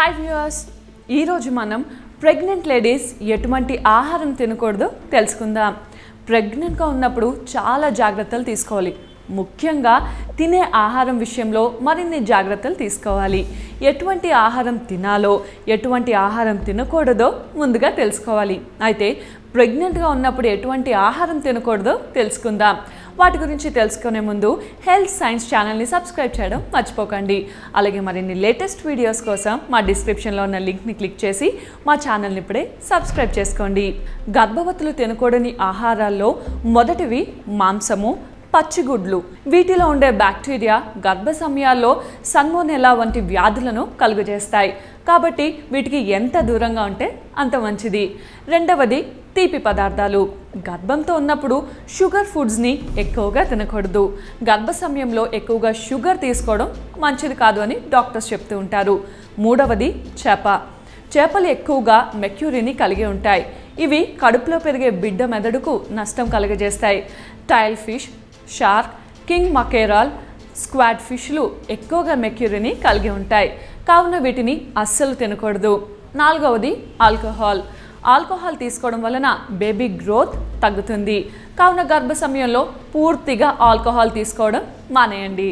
Hi viewers, ఈరోజు మనం pregnant ladies ఎటువంటి ఆహారం తినకూడదో తెలుసుకుందాం. ప్రెగ్నెంట్గా ఉన్నప్పుడు చాలా జాగ్రత్తలు తీసుకోవాలి. ముఖ్యంగా తినే ఆహారం విషయంలో మరిన్ని జాగ్రత్తలు తీసుకోవాలి. ఎటువంటి ఆహారం తినాలో, ఎటువంటి ఆహారం తినకూడదో ముందుగా తెలుసుకోవాలి. అయితే ప్రెగ్నెంట్గా ఉన్నప్పుడు ఎటువంటి ఆహారం తినకూడదో తెలుసుకుందాం. వాటి గురించి తెలుసుకునే ముందు హెల్త్ సైన్స్ ఛానల్ని సబ్స్క్రైబ్ చేయడం మర్చిపోకండి. అలాగే మరిన్ని లేటెస్ట్ వీడియోస్ కోసం మా డిస్క్రిప్షన్లో ఉన్న లింక్ని క్లిక్ చేసి మా ఛానల్ని ఇప్పుడే సబ్స్క్రైబ్ చేసుకోండి. గర్భవతులు తినకూడని ఆహారాల్లో మొదటివి మాంసము, పచ్చిగుడ్లు. వీటిలో ఉండే బ్యాక్టీరియా గర్భ సమయాల్లో సల్మోనెల్లా వంటి వ్యాధులను కలుగజేస్తాయి. కాబట్టి వీటికి ఎంత దూరంగా ఉంటే అంత మంచిది. రెండవది తీపి పదార్థాలు. గర్భంతో ఉన్నప్పుడు షుగర్ ఫుడ్స్ని ఎక్కువగా తినకూడదు. గర్భ సమయంలో ఎక్కువగా షుగర్ తీసుకోవడం మంచిది కాదు అని డాక్టర్స్ చెప్తూ ఉంటారు. మూడవది చేపలు ఎక్కువగా మెర్క్యూరీని కలిగి ఉంటాయి. ఇవి కడుపులో పెరిగే బిడ్డ మెదడుకు నష్టం కలుగజేస్తాయి. Tile fish, shark, king mackerel, squid ఫిష్లు ఎక్కువగా మెర్క్యూరీని కలిగి ఉంటాయి. కావున వీటిని అస్సలు తినకూడదు. నాలుగవది ఆల్కహాల్ తీసుకోవడం వలన బేబీ గ్రోత్ తగ్గుతుంది. కావున గర్భ సమయంలో పూర్తిగా ఆల్కహాల్ తీసుకోవడం మానేయండి.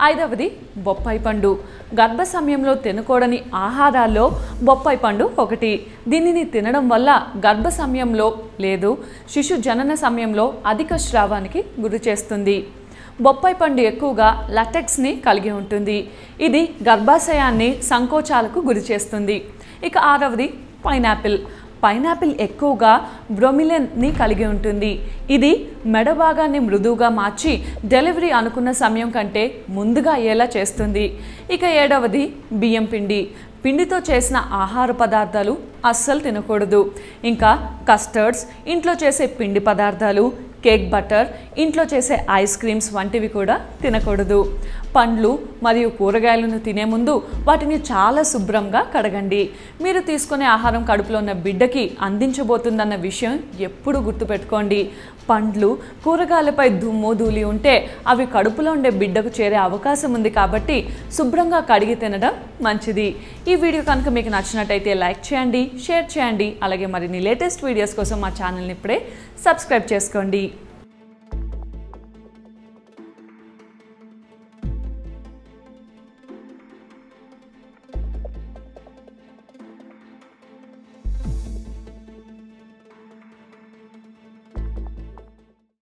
ఐదవది బొప్పాయి పండు. గర్భ సమయంలో తినకూడని ఆహారాల్లో బొప్పాయి పండు ఒకటి. దీనిని తినడం వల్ల గర్భ సమయంలో లేదు శిశు జనన సమయంలో అధిక స్రావానికి గురి చేస్తుంది. బొప్పాయి పండు ఎక్కువగా లాటెక్స్ని కలిగి ఉంటుంది. ఇది గర్భాశయాన్ని సంకోచాలకు గురి చేస్తుంది. ఇక ఆరవది పైనాపిల్ ఎక్కువగా బ్రోమిలిన్ని కలిగి ఉంటుంది. ఇది మెడ భాగాన్ని మృదువుగా మార్చి డెలివరీ అనుకున్న సమయం కంటే ముందుగా అయ్యేలా చేస్తుంది. ఇక ఏడవది బియ్యం పిండితో చేసిన ఆహార పదార్థాలు అస్సలు తినకూడదు. ఇంకా కస్టర్డ్స్, ఇంట్లో చేసే పిండి పదార్థాలు, కేక్ బటర్, ఇంట్లో చేసే ఐస్ క్రీమ్స్ వంటివి కూడా తినకూడదు. పండ్లు మరియు కూరగాయలను తినే ముందు వాటిని చాలా శుభ్రంగా కడగండి. మీరు తీసుకునే ఆహారం కడుపులో ఉన్న బిడ్డకి అందించబోతుందన్న విషయం ఎప్పుడు గుర్తుపెట్టుకోండి. పండ్లు, కూరగాయలపై దుమ్ము ధూళి ఉంటే అవి కడుపులో ఉండే బిడ్డకు చేరే అవకాశం ఉంది. కాబట్టి శుభ్రంగా కడిగి తినడం మంచిది. ఈ వీడియో కనుక మీకు నచ్చినట్టయితే లైక్ చేయండి, షేర్ చేయండి. అలాగే మరిన్ని లేటెస్ట్ వీడియోస్ కోసం మా ఛానల్ని ఇప్పుడే సబ్స్క్రైబ్ చేసుకోండి.